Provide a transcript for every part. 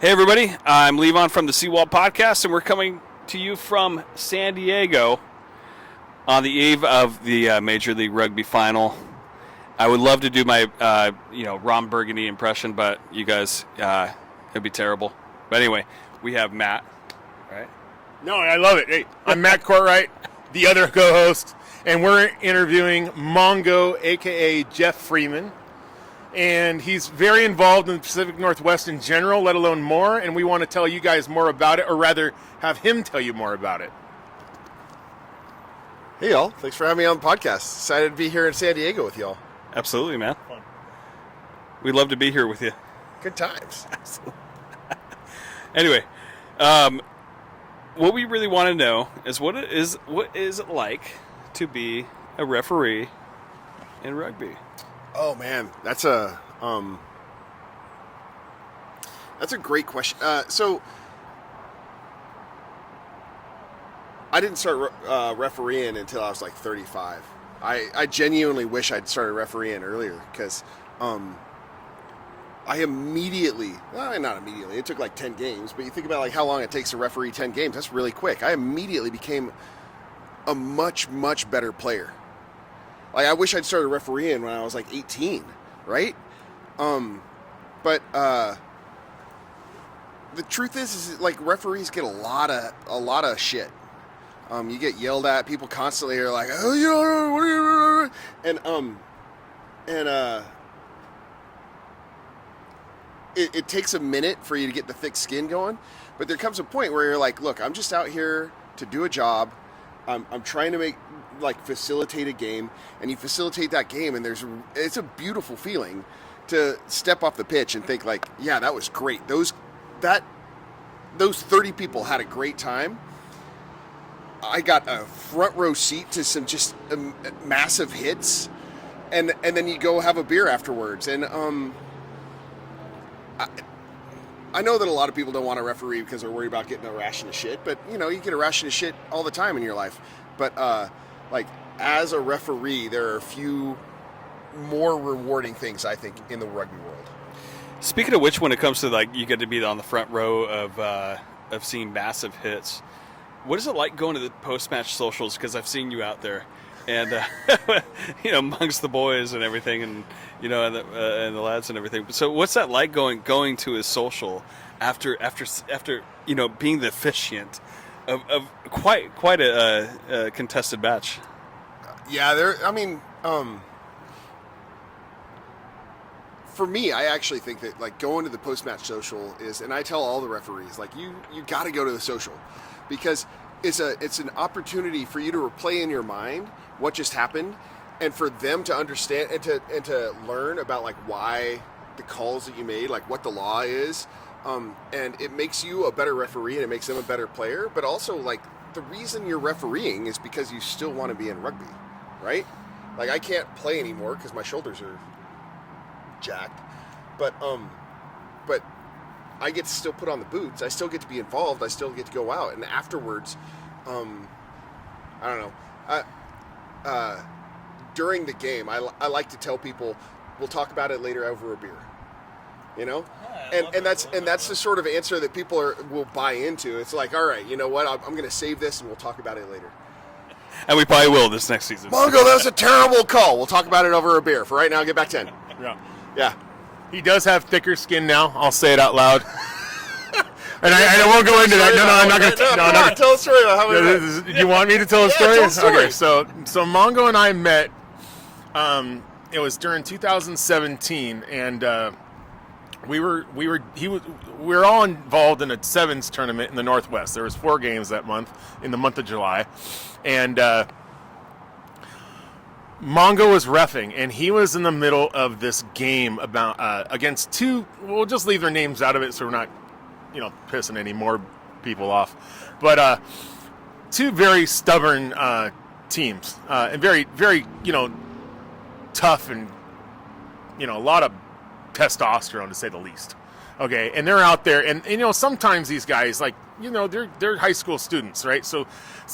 Hey everybody, I'm Levon from the Seawall podcast, and we're coming to you from San Diego on the eve of the Major League Rugby final. I would love to do my, Ron Burgundy impression, but you guys, it'd be terrible. But anyway, we have Matt, right? No, I love it. Hey, I'm Matt Courtright, the other co-host, and we're interviewing Mongo, a.k.a. Geoff Freeman. And he's very involved in the Pacific Northwest in general, let alone more, and we want to tell you guys more about it, or rather, have him tell you more about it. Hey, y'all. Thanks for having me on the podcast. Excited to be here in San Diego with y'all. Absolutely, man. Fun. We'd love to be here with you. Good times. Absolutely. Anyway, what we really want to know is what is it like to be a referee in rugby? Oh man, that's a great question. So I didn't start refereeing until I was like 35. I genuinely wish I'd started refereeing earlier because I immediately, well, not immediately, it took like 10 games, but you think about like how long it takes to referee 10 games, that's really quick. I immediately became a much, much better player. Like, I wish I'd started refereeing when I was like 18, right? But the truth is like referees get a lot of shit. You get yelled at. People constantly are like, oh, you know, what are you? And it takes a minute for you to get the thick skin going, but there comes a point where you're like, look, I'm just out here to do a job. I'm trying to facilitate a game, and you facilitate that game, and it's a beautiful feeling to step off the pitch and think like, yeah, that was great. Those 30 people had a great time. I got a front row seat to some just massive hits, and then you go have a beer afterwards. And I know that a lot of people don't want to referee because they're worried about getting a ration of shit, but you get a ration of shit all the time in your life. But as a referee, there are a few more rewarding things, I think, in the rugby world. Speaking of which, when it comes to you get to be on the front row of seeing massive hits, what is it like going to the post-match socials? Because I've seen you out there, and amongst the boys and everything, and and the lads and everything. So what's that like going to a social after being the officiant of quite a contested match? Yeah, for me, I actually think that going to the post-match social is, and I tell all the referees, you got to go to the social, because it's an opportunity for you to replay in your mind what just happened, and for them to understand and to learn about why the calls that you made, what the law is, and it makes you a better referee and it makes them a better player. But also the reason you're refereeing is because you still want to be in rugby, right? I can't play anymore because my shoulders are jacked, but I get to still put on the boots. I still get to be involved. I still get to go out, and afterwards, I don't know. During the game, I like to tell people we'll talk about it later over a beer. And that's the sort of answer that people will buy into. It's like, all right, you know what? I'm going to save this and we'll talk about it later. And we probably will this next season. Mongo, that was a terrible call. We'll talk about it over a beer. For right now, get back 10. Yeah. He does have thicker skin now. I'll say it out loud. And I won't go into that. No, I'm not going to. No, tell a story about how we met. You want me to tell a story? Tell a story. Okay, so Mongo and I met. It was during 2017, and we were all involved in a sevens tournament in the Northwest. There was 4 games that month, in the month of July, and Mongo was reffing, and he was in the middle of this game about against 2. We'll just leave their names out of it, so we're not, pissing any more people off. But 2 very stubborn teams, and very, very, tough, and a lot of testosterone, to say the least. Okay, and they're out there, and you know, sometimes these guys, like, you know, they're high school students, right? So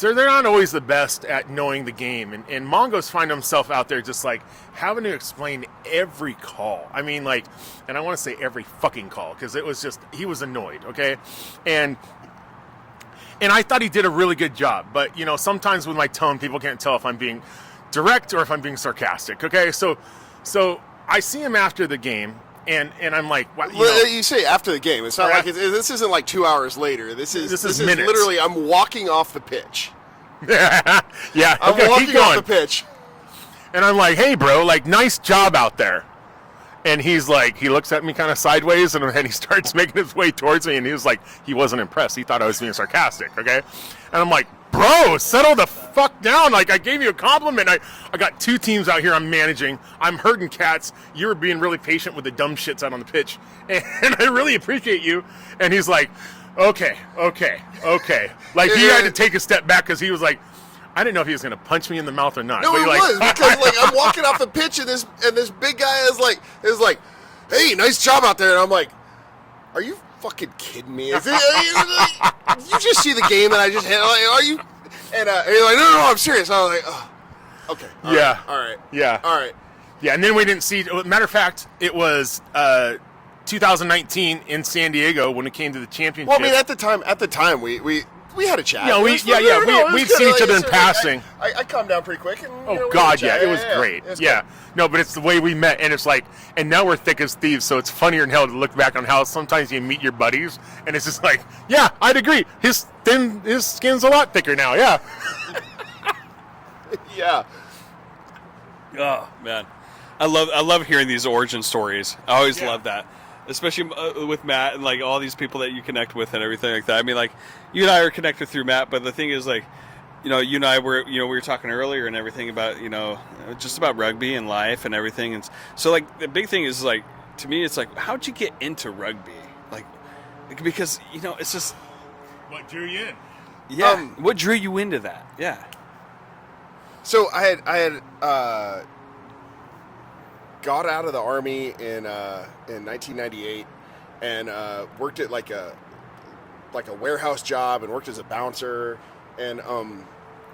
they're not always the best at knowing the game, and Mongo's find himself out there just like having to explain every call. I mean, like, and I want to say every fucking call, because it was just, he was annoyed, okay? And I thought he did a really good job, but you know, sometimes with my tone, people can't tell if I'm being direct or if I'm being sarcastic, okay? So I see him after the game, and I'm like, wow, you say after the game. It's not like this isn't like 2 hours later. This is minutes. Literally, I'm walking off the pitch. Yeah, I'm okay, walking keep going. off the pitch. And I'm like, hey, bro, like, nice job out there. And he's like, he looks at me kind of sideways, and he starts making his way towards me, and he was like, he wasn't impressed. He thought I was being sarcastic, okay? And I'm like, bro, settle the fuck down. Like, I gave you a compliment. I got 2 teams out here I'm managing. I'm herding cats. You were being really patient with the dumb shits out on the pitch. And I really appreciate you. And he's like, okay. Like, he had to take a step back because he was like, I didn't know if he was going to punch me in the mouth or not. No, but it like, was because like I'm walking off the pitch and this big guy is like, hey, nice job out there, and I'm like, are you fucking kidding me? You just see the game that I just hit. Like, are you? And you're like, no, I'm serious. I was like, oh, okay, all right. Yeah, and then we didn't see. Matter of fact, it was 2019 in San Diego when it came to the championship. Well, I mean, at the time, we had a chat. Yeah, we'd seen each other in passing. I calmed down pretty quick. And, it was great. Yeah. No, but it's the way we met, and it's like, and now we're thick as thieves, so it's funnier than hell to look back on how sometimes you meet your buddies, and it's just like, yeah, I'd agree. His skin's a lot thicker now, yeah. Yeah. Oh, man. I love hearing these origin stories. I always love that. Especially with Matt and like all these people that you connect with and everything like that. I mean, like, you and I are connected through Matt, but the thing is, like, you know, you and I were, you know, we were talking earlier and everything about, you know, just about rugby and life and everything. And so, like, the big thing is, like, to me, it's like, how'd you get into rugby? Like, because, you know, it's just, What drew you in? yeah. What drew you into that? Yeah. So I had got out of the Army in 1998 and worked at like a warehouse job and worked as a bouncer. And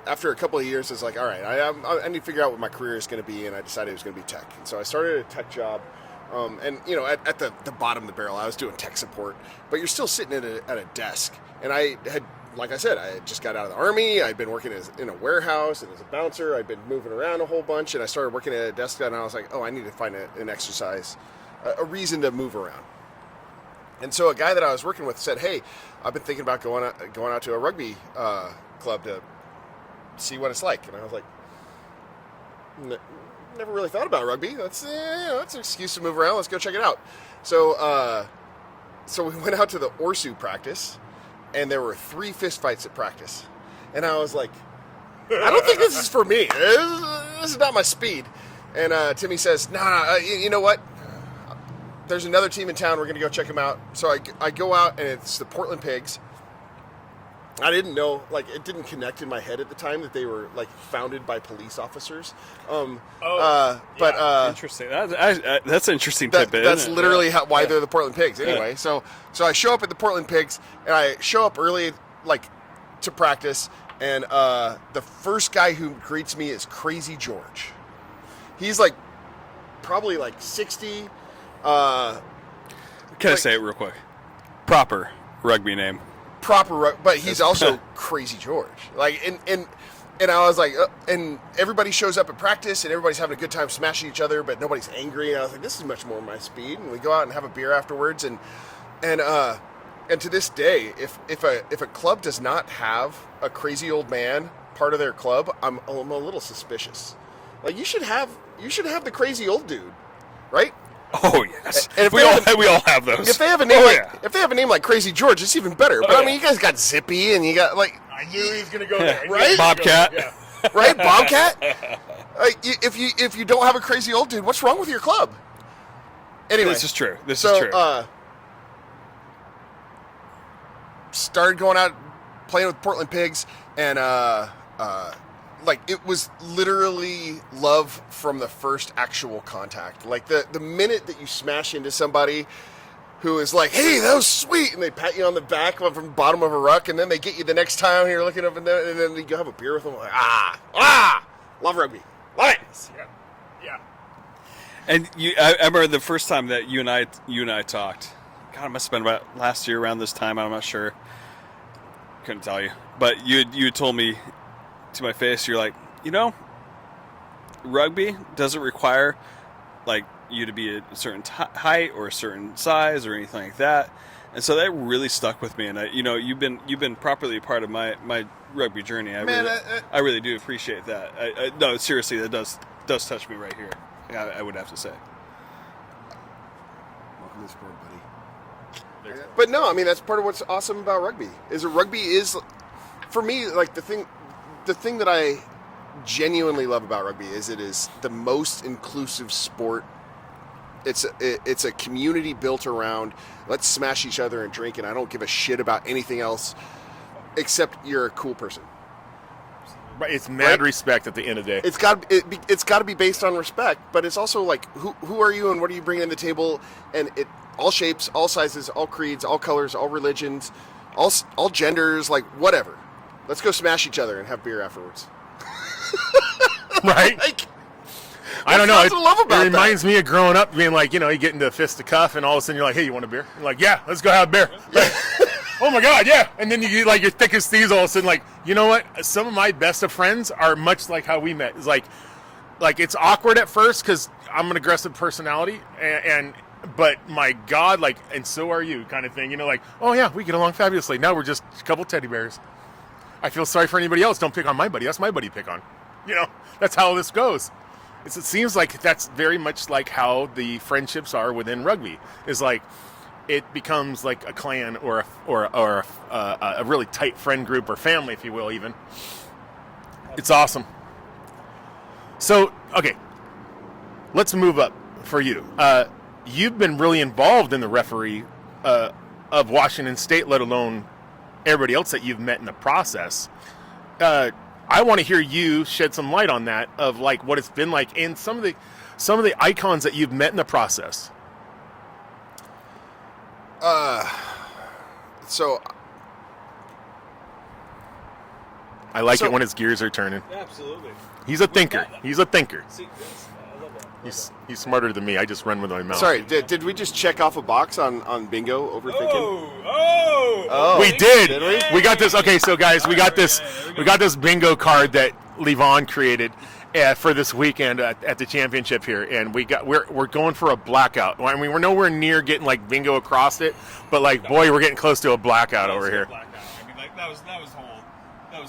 after a couple of years, it's like, all right, I need to figure out what my career is going to be, and I decided it was going to be tech. And so I started a tech job, and you know, at the bottom of the barrel, I was doing tech support, but you're still sitting at a desk. And I had, like I said, I had just got out of the Army. I'd been working in a warehouse and as a bouncer. I'd been moving around a whole bunch, and I started working at a desk, and I was like, oh, I need to find an exercise, a reason to move around. And so a guy that I was working with said, hey, I've been thinking about going out to a rugby club to see what it's like. And I was like, never really thought about rugby. That's an excuse to move around. Let's go check it out. So we went out to the Orsu practice, and there were 3 fist fights at practice. And I was like, I don't think this is for me. This is not my speed. And Timmy says, no, you know what? There's another team in town. We're going to go check them out. So I go out, and it's the Portland Pigs. I didn't know, like, it didn't connect in my head at the time that they were, like, founded by police officers. Interesting. That's an interesting tidbit. That's literally why they're the Portland Pigs. Anyway, Yeah. so I show up at the Portland Pigs, and I show up early, like, to practice, and the first guy who greets me is Crazy George. He's, like, probably, like, 60. Can I say it real quick? Proper rugby name. But he's also Crazy George. Like, and I was like, and everybody shows up at practice, and everybody's having a good time smashing each other, but nobody's angry. And I was like, this is much more my speed. And we go out and have a beer afterwards, and to this day, if a club does not have a crazy old man part of their club, I'm a little suspicious. Like, you should have the crazy old dude, right? Oh yes, and if we all have those. If they have a name like Crazy George, it's even better. But I mean, you guys got Zippy, and you got like. I knew he was going to go there, right? Bobcat, right? Bobcat. If you don't have a crazy old dude, what's wrong with your club? Anyway, this is true. This is true. Started going out playing with Portland Pigs, and like, it was literally love from the first actual contact. Like, the minute that you smash into somebody who is like, hey, that was sweet, and they pat you on the back from the bottom of a ruck, and then they get you the next time, and you're looking up and down, and then you go have a beer with them, like, love rugby, love it. Yeah. And I remember the first time that you and I talked. God, it must have been about last year around this time. I'm not sure. Couldn't tell you. But you had told me to my face, you're like, rugby doesn't require like you to be a certain height or a certain size or anything like that. And so that really stuck with me. And you've been properly a part of my rugby journey. I really do appreciate that. No, seriously, that does touch me right here. I would have to say. Welcome to the sport, buddy. But no, I mean, that's part of what's awesome about rugby. Rugby is, for me, like the thing that I genuinely love about rugby is it is the most inclusive sport. It's a community built around let's smash each other and drink, and I don't give a shit about anything else except you're a cool person. But it's mad respect at the end of the day. It's got to be based on respect, but it's also like who are you and what are you bringing to the table, and it all shapes, all sizes, all creeds, all colors, all religions, all genders, like whatever. Let's go smash each other and have beer afterwards. Right? Like, I don't know. It reminds me of growing up, being like, you get into a fisticuff, and all of a sudden you're like, hey, you want a beer? You're like, yeah, let's go have a beer. Like, oh my God, yeah. And then you get like your thickest thieves all of a sudden, like, you know what? Some of my best of friends are much like how we met. It's like it's awkward at first because I'm an aggressive personality, but my God, like, and so are you, kind of thing. Like, oh yeah, we get along fabulously. Now we're just a couple teddy bears. I feel sorry for anybody else. Don't pick on my buddy. That's my buddy to pick on. That's how this goes. It seems like that's very much like how the friendships are within rugby. Is like it becomes like a clan or a really tight friend group or family, if you will. Even it's awesome. So okay, let's move up for you. You've been really involved in the referee of Washington State, let alone everybody else that you've met in the process. I want to hear you shed some light on that, of like what it's been like, and some of the icons that you've met in the process. So I like it when his gears are turning. Absolutely. He's a thinker. He's a thinker. See, I love that. He's smarter than me. I just run with my mouth. sorry, did we just check off a box on bingo overthinking? Oh, We did. we? We got this. Okay, so guys, we got this bingo card that Levon created for this weekend at the championship here, and we're going for a blackout. I mean, we're nowhere near getting like bingo across it, but like, boy, we're getting close to a blackout over here. I mean, like that was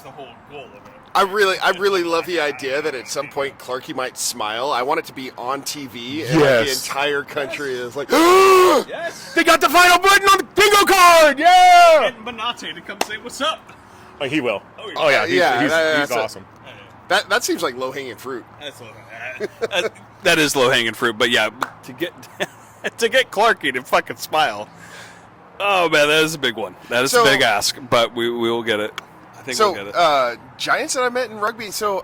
the whole goal of it. I really love the idea that at some point Clarkie might smile. I want it to be on TV, and like, the entire country is like, Yes. They got the final button on the bingo card. Yeah. And Manate to come say what's up. Oh, he will. Oh, yeah. He's that's awesome. That seems like low hanging fruit. That is low hanging fruit, but yeah, to get Clarkie to fucking smile. Oh man, that is a big one. That is a big ask, but we will get it. I think we'll get it. Giants that I met in rugby. So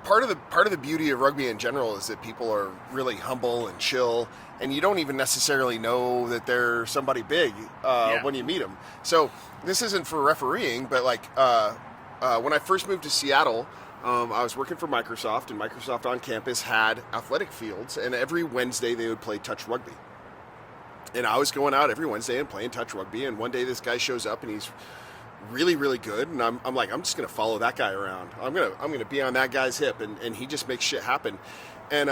part of the beauty of rugby in general is that people are really humble and chill, and you don't even necessarily know that they're somebody big when you meet them. So this isn't for refereeing, but like when I first moved to Seattle, I was working for Microsoft, and Microsoft on campus had athletic fields, and every Wednesday they would play touch rugby. And I was going out every Wednesday and playing touch rugby, and one day this guy shows up, and he's really, really good, and I'm like, I'm just going to follow that guy around. I'm gonna be on that guy's hip, and he just makes shit happen. And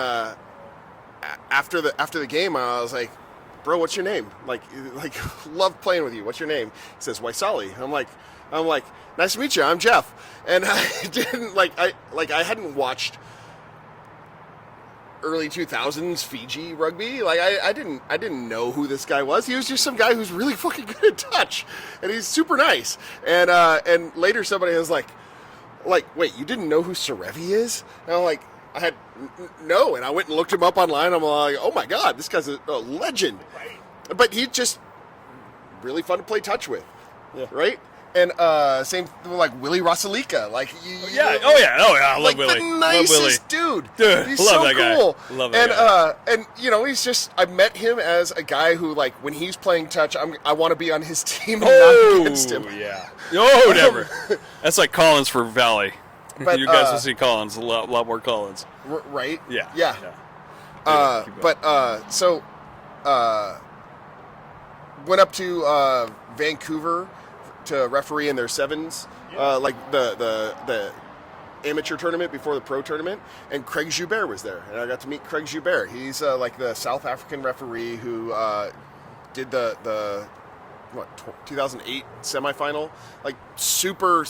after the game, I was like, bro, what's your name? Like love playing with you. What's your name? He says, Waisali. I'm like, nice to meet you. I'm Geoff. And I didn't I hadn't watched early 2000s Fiji rugby. Like I didn't know who this guy was. He was just some guy who's really fucking good at touch, and he's super nice. And later somebody was like, wait, you didn't know who Serevi is? And I'm like, I had no, and I went and looked him up online. I'm like, oh my god, this guy's a legend. But he's just really fun to play touch with, right? And same with, like Willie Rosalika, like I love like Willie. the nicest dude. He's love so that guy. cool. Love that guy. And you know, he's just I met him as a guy who like when he's playing touch, I want to be on his team and not against him. Yeah. Oh, never. That's like Collins for Valley. But, you guys will see Collins a lot more Collins. Right? Yeah. So went up to Vancouver to referee in their sevens, like the amateur tournament before the pro tournament, and Craig Joubert was there, and I got to meet Craig Joubert. He's like the South African referee who did the 2008 semifinal. Like super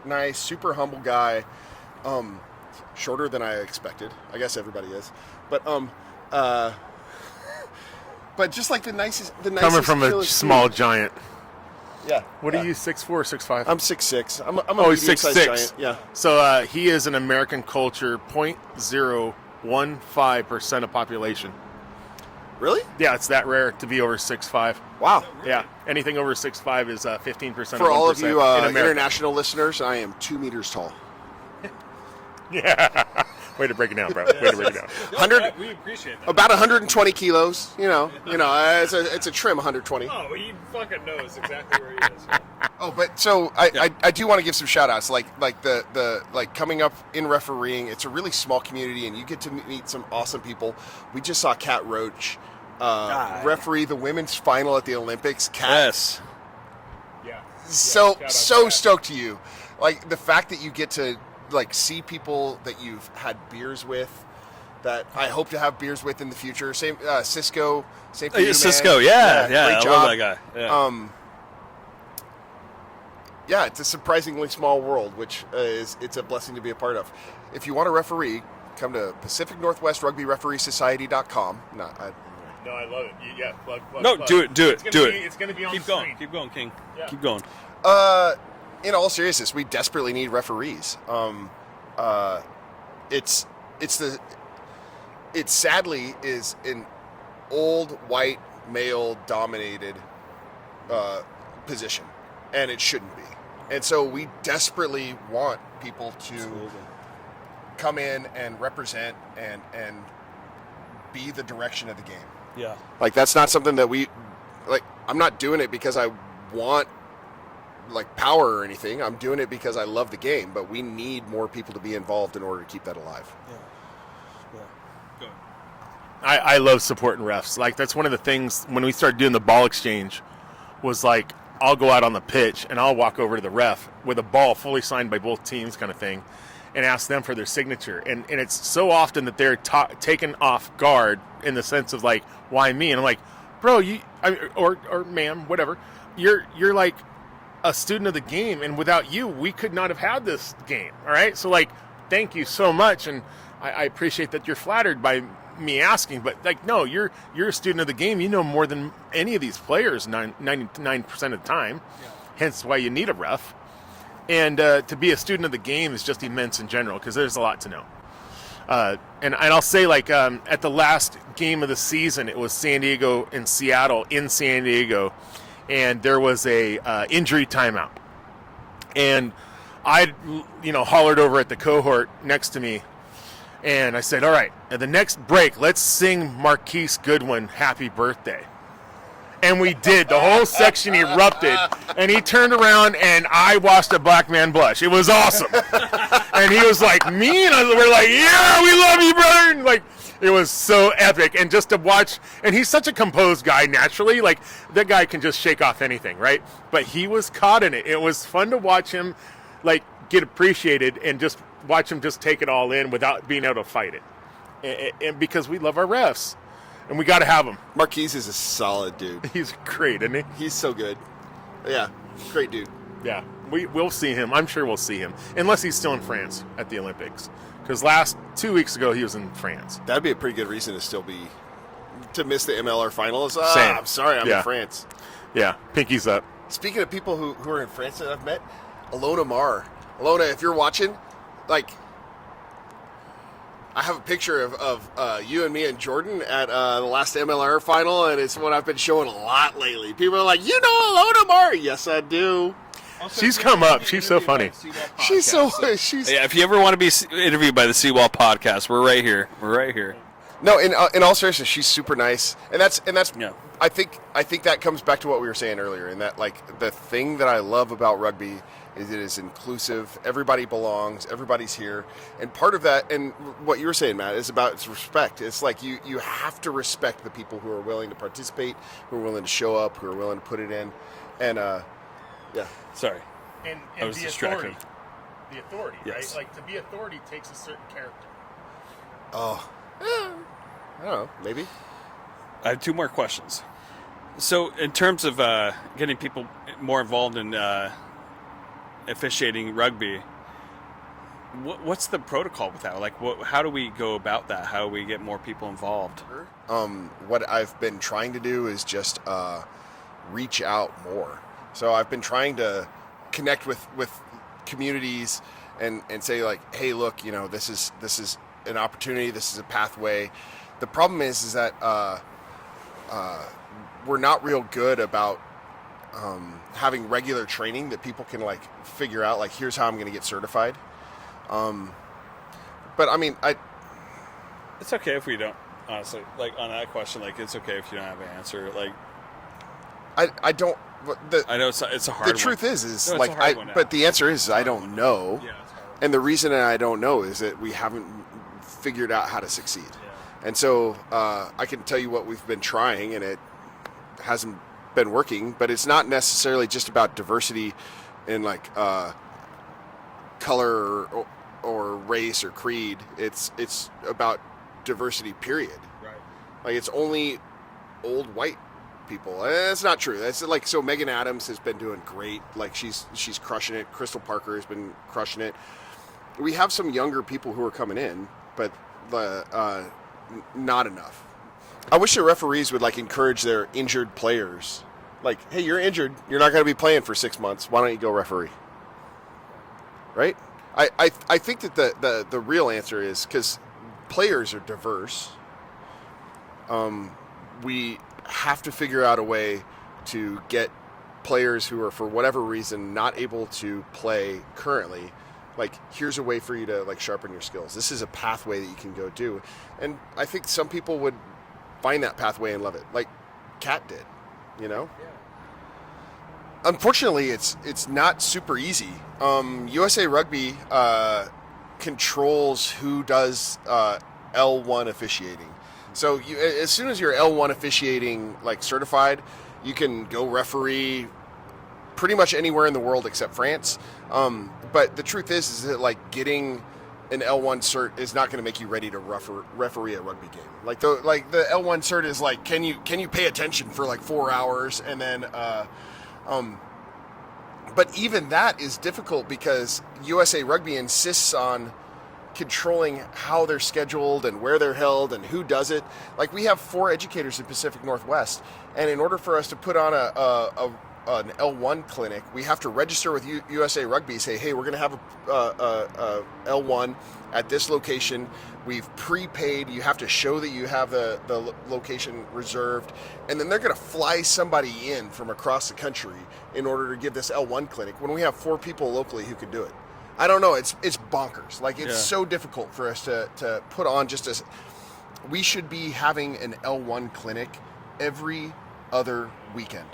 nice, super humble guy. Shorter than I expected. I guess everybody is, but but just like the nicest. Coming from a small giant. Yeah. What are you, 6'4", 6'5"? I'm 6'6". I'm a medium-sized giant. Yeah. So he is an American culture 0.015% of population. Really? Yeah, it's that rare to be over 6'5". Wow. Yeah, anything over 6'5" is 15%. For all of you in international listeners, I am 2 meters tall. Yeah. Way to break it down, bro. Way to break it down. 100. We appreciate that. About 120 kilos. You know, it's a trim 120. Oh, he fucking knows exactly where he is. Oh, but so I do want to give some shout outs. Like the coming up in refereeing, it's a really small community and you get to meet some awesome people. We just saw Kat Roach referee the women's final at the Olympics. Kat, Yes. Yeah. so stoked to you. Like the fact that you get to like see people that you've had beers with, that I hope to have beers with in the future. Same Cisco, same for you, man. Cisco, yeah, great I job. love that guy. Yeah. Yeah, it's a surprisingly small world, which it's a blessing to be a part of. If you want to referee, come to Pacific Northwest Rugby Referee Society.com. No, I love it. Yeah, plug. No, do it. It's going to be on Keep the going. screen. Keep going, King. Yeah. Keep going. In all seriousness, we desperately need referees. It sadly is an old white male dominated position, and it shouldn't be. And so we desperately want people to come in and represent and be the direction of the game. Yeah. Like that's not something that I'm not doing it because I want like power or anything. I'm doing it because I love the game, but we need more people to be involved in order to keep that alive. Go. I love supporting refs. Like that's one of the things when we started doing the ball exchange was like I'll go out on the pitch and I'll walk over to the ref with a ball fully signed by both teams kind of thing and ask them for their signature. And it's so often that they're taken off guard in the sense of like, why me? And I'm like, bro, or ma'am, whatever. You're like a student of the game, and without you, we could not have had this game. All right, so like, thank you so much, and I appreciate that you're flattered by me asking, but like, no, you're a student of the game. You know more than any of these players 99% of the time. Yeah. Hence why you need a ref. And to be a student of the game is just immense in general because there's a lot to know. And I'll say like at the last game of the season, it was San Diego and Seattle in San Diego. And there was a injury timeout, and I, hollered over at the cohort next to me, and I said, "All right, at the next break, let's sing Marquise Goodwin Happy Birthday." And we did. The whole section erupted, and he turned around, and I watched a black man blush. It was awesome. And he was like, "Me?" And we're like, "Yeah, we love you, brother." And like. It was so epic, and just to watch, and he's such a composed guy naturally, like, that guy can just shake off anything, right? But he was caught in it. It was fun to watch him, like, get appreciated and just watch him just take it all in without being able to fight it. And because we love our refs, and we got to have them. Marquise is a solid dude. He's great, isn't he? He's so good. Yeah, great dude. Yeah, we'll see him. I'm sure we'll see him, unless he's still in France at the Olympics. Because 2 weeks ago he was in France. That'd be a pretty good reason to miss the MLR finals. Same. I'm sorry, I'm in France. Yeah, pinkies up. Speaking of people who are in France that I've met, Alona Marr. Alona, if you're watching, like, I have a picture of you and me and Jordan at the last MLR final, and it's what I've been showing a lot lately. People are like, "You know Alona Marr?" Yes, I do. She's come up. She's so funny. She's she's Yeah, if you ever want to be interviewed by the Seawall podcast, we're right here. We're right here. no. In all seriousness, she's super nice, and that's Yeah. I think that comes back to what we were saying earlier, and that like the thing that I love about rugby is it is inclusive. Everybody belongs. Everybody's here, and part of that, and what you were saying, Matt, is about its respect. It's like you have to respect the people who are willing to participate, who are willing to show up, who are willing to put it in, and yeah. Sorry. And I was the distracted. authority. The authority, Yes. right? Like, to be authority takes a certain character. Oh, I don't know. Maybe. I have two more questions. So, in terms of getting people more involved in officiating rugby, what's the protocol with that? Like, how do we go about that? How do we get more people involved? What I've been trying to do is just reach out more. So I've been trying to connect with communities and say like, hey, look, you know, this is an opportunity. This is a pathway. The problem is that we're not real good about having regular training that people can like figure out. Like, here's how I'm going to get certified. But I mean, It's okay if we don't, honestly. Like, on that question, like, it's okay if you don't have an answer. Like, I don't. I know it's a hard The one. truth is No, it's like a hard one to but ask. the answer is I don't know. Yeah, it's hard. And the reason I don't know is that we haven't figured out how to succeed. Yeah. And so I can tell you what we've been trying, and it hasn't been working. But it's not necessarily just about diversity in like color or race or creed. It's about diversity, period. Right. Like, it's only old white people. That's not true. That's like, so Megan Adams has been doing great. Like, she's crushing it. Crystal Parker has been crushing it. We have some younger people who are coming in, but not enough. I wish the referees would like encourage their injured players. Like, hey, you're injured. You're not going to be playing for 6 months. Why don't you go referee? Right? I think that the real answer is because players are diverse. We have to figure out a way to get players who are, for whatever reason, not able to play currently. Like, here's a way for you to like sharpen your skills. This is a pathway that you can go do. And I think some people would find that pathway and love it, like Kat did, you know? Yeah. Unfortunately, it's not super easy. USA Rugby controls who does L1 officiating. So as soon as you're L1 officiating like certified, you can go referee pretty much anywhere in the world except France. But the truth is that like getting an L1 cert is not going to make you ready to referee a rugby game. Like the L1 cert is like, can you pay attention for like 4 hours, and then but even that is difficult because USA Rugby insists on controlling how they're scheduled and where they're held and who does it. Like, we have 4 educators in Pacific Northwest, and in order for us to put on an L1 clinic, we have to register with USA Rugby, say, hey, we're going to have a L1 at this location. We've prepaid. You have to show that you have the location reserved, and then they're going to fly somebody in from across the country in order to give this L1 clinic when we have 4 people locally who can do it. I don't know. It's bonkers. Like, it's so difficult for us to put on just as we should be having an L1 clinic every other weekend.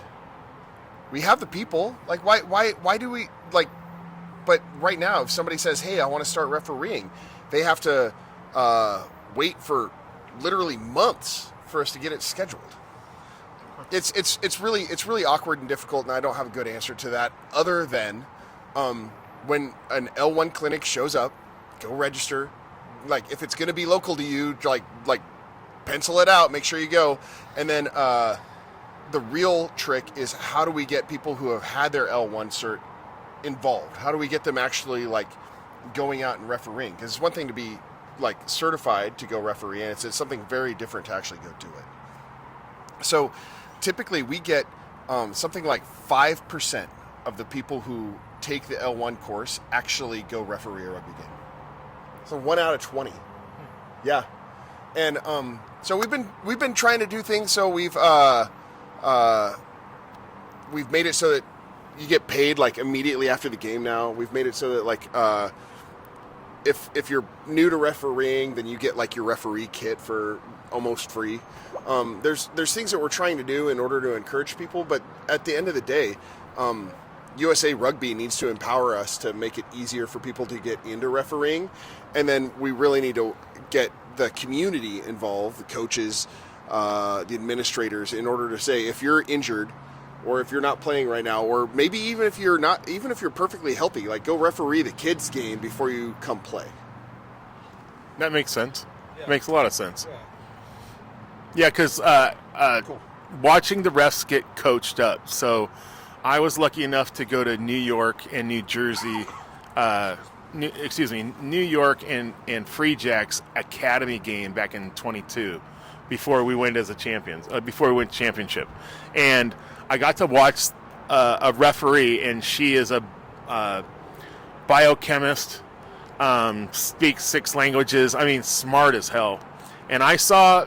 We have the people. Like, why do we like? But right now, if somebody says, "Hey, I want to start refereeing," they have to wait for literally months for us to get it scheduled. It's really awkward and difficult, and I don't have a good answer to that other than when an L1 clinic shows up, go register. Like, if it's going to be local to you, like pencil it out, make sure you go, and then. The real trick is, how do we get people who have had their L1 cert involved? How do we get them actually like going out and refereeing? Because it's one thing to be like certified to go referee, and it's something very different to actually go do it. So typically we get something like 5% of the people who take the L1 course actually go referee a rugby game. So 1 out of 20. Yeah. And so we've been trying to do things. So we've made it so that you get paid like immediately after the game now. We've made it so that like if you're new to refereeing, then you get like your referee kit for almost free. There's things that we're trying to do in order to encourage people, but at the end of the day, USA Rugby needs to empower us to make it easier for people to get into refereeing, and then we really need to get the community involved, the coaches, the administrators, in order to say if you're injured or if you're not playing right now, or maybe even if you're perfectly healthy, like go referee the kids game before you come play. That makes sense. Makes a lot of sense. Yeah, because watching the refs get coached up. So I was lucky enough to go to New York and New Jersey, New York and Free Jacks Academy game back in 22 before we went as a champions, before we went championship. And I got to watch a referee, and she is a biochemist, speaks 6 languages. I mean, smart as hell. And I saw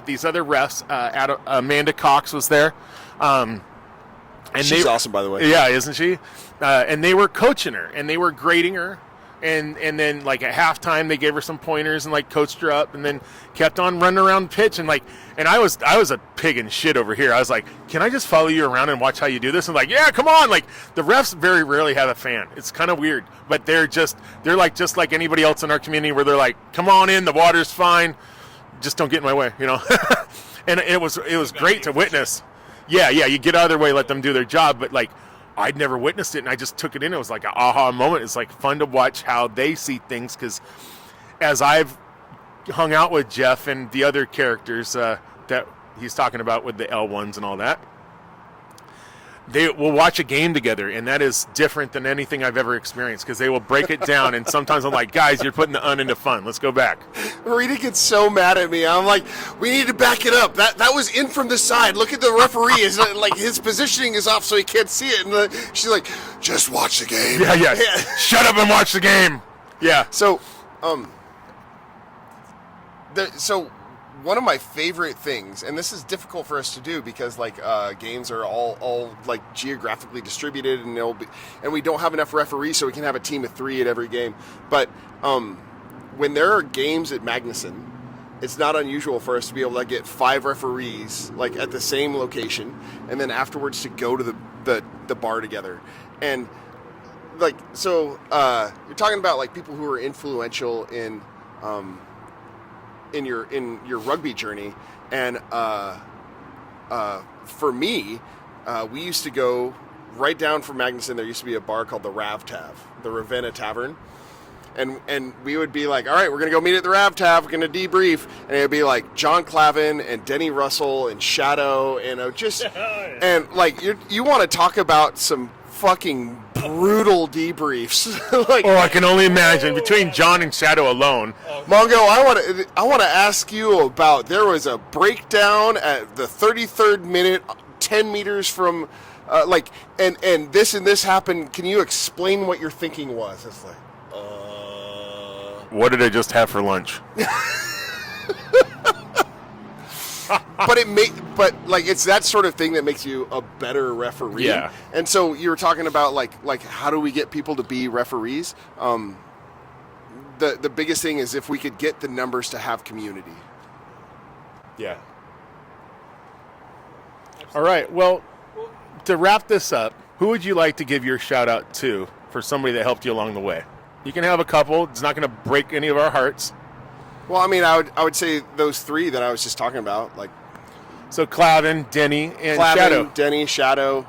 these other refs. Amanda Cox was there. And she's awesome, by the way. Yeah, isn't she? And they were coaching her, and they were grading her. And then, like, at halftime, they gave her some pointers and, like, coached her up, and then kept on running around the pitch. And, like, and I was a pig in shit over here. I was like, can I just follow you around and watch how you do this? And, like, yeah, come on. Like, the refs very rarely have a fan. It's kind of weird. But they're like just like anybody else in our community, where they're like, come on in, the water's fine. Just don't get in my way, you know. And it was great to witness. Yeah, you get out of their way, let them do their job. But, like, I'd never witnessed it, and I just took it in. It was like an aha moment. It's like fun to watch how they see things, because as I've hung out with Geoff and the other characters that he's talking about with the L1s and all that, they will watch a game together, and that is different than anything I've ever experienced, because they will break it down, and sometimes I'm like, guys, you're putting the into fun. Let's go back. Rita gets so mad at me. I'm like, we need to back it up. That was in from the side. Look at the referee. Is like his positioning is off so he can't see it. And she's like, just watch the game. Yeah. Shut up and watch the game. Yeah. So, one of my favorite things, and this is difficult for us to do because like games are all like geographically distributed, and we don't have enough referees, so we can have a team of 3 at every game. But when there are games at Magnuson, it's not unusual for us to be able to get 5 referees like at the same location, and then afterwards to go to the bar together. And like, so you're talking about like people who are influential in your rugby journey, and for me, we used to go right down from Magnuson. There used to be a bar called the the Ravenna Tavern, and we would be like, all right, we're gonna go meet at the Rav Tav, we're gonna debrief, and it'd be like John Clavin and Denny Russell and Shadow, and and like you want to talk about some fucking brutal debriefs. Like, I can only imagine between John and Shadow alone. Mongo, I want to ask you about, there was a breakdown at the 33rd minute, 10 meters from and this happened. Can you explain what your thinking was? It's like, what did I just have for lunch? but it's that sort of thing that makes you a better referee. Yeah. And so you were talking about like how do we get people to be referees? The biggest thing is if we could get the numbers to have community. Yeah. All right. Well, to wrap this up, who would you like to give your shout out to for somebody that helped you along the way? You can have a couple. It's not going to break any of our hearts. Well, I mean, I would say those 3 that I was just talking about, like. So Clavin, Denny, and Shadow. Denny, Shadow.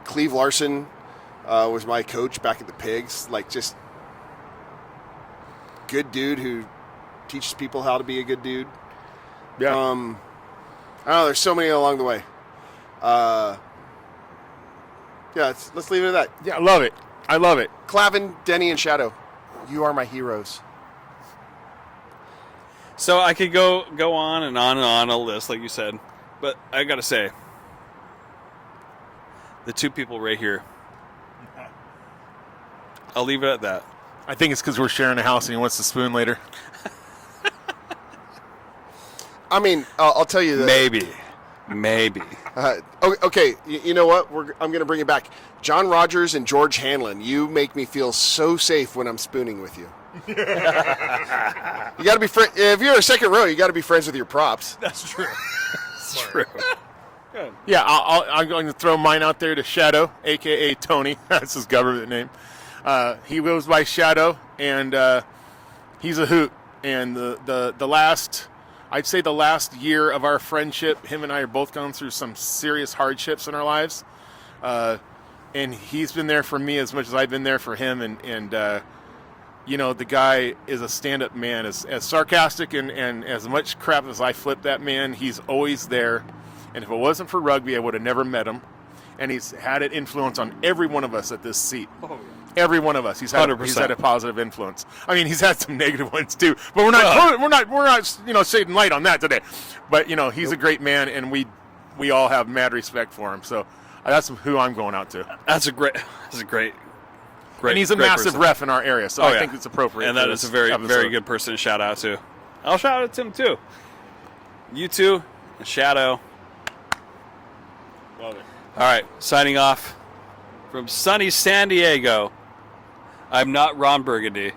Cleve Larson was my coach back at the Pigs. Like, just good dude who teaches people how to be a good dude. Yeah. I don't know. There's so many along the way. Let's leave it at that. Yeah, I love it. Clavin, Denny, and Shadow. You are my heroes. So I could go on and on and on a list, like you said, but I gotta say, the 2 people right here, I'll leave it at that. I think it's because we're sharing a house and he wants the spoon later. I mean, I'll tell you that. Maybe. Okay, you know what? I'm going to bring it back. John Rogers and George Hanlon, you make me feel so safe when I'm spooning with you. You got to be if you're a second row, you got to be friends with your props. That's true. That's true. Good. Yeah, I'm going to throw mine out there to Shadow, a.k.a. Tony. That's his government name. He goes by Shadow, and he's a hoot. And the last, I'd say the last year of our friendship, him and I are both gone through some serious hardships in our lives. And he's been there for me as much as I've been there for him. And you know, the guy is a stand-up man. As sarcastic and as much crap as I flip that man, he's always there. And if it wasn't for rugby, I would have never met him. And he's had an influence on every one of us at this seat. Oh, yeah. Every one of us. He's had a positive influence. I mean, he's had some negative ones too. But we're not you know, shedding light on that today. But you know, he's a great man, and we all have mad respect for him. So that's who I'm going out to. That's a great. And he's a massive person. Ref in our area, so I think it's appropriate. And that is a very good person to shout out to. I'll shout out to him too. You two, and Shadow. Love it. All right, signing off from sunny San Diego. I'm not Ron Burgundy,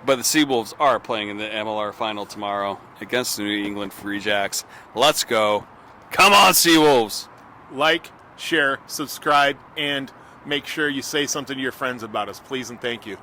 but the Seawolves are playing in the MLR final tomorrow against the New England Free Jacks. Let's go. Come on, Seawolves. Like, share, subscribe, and make sure you say something to your friends about us, please and thank you.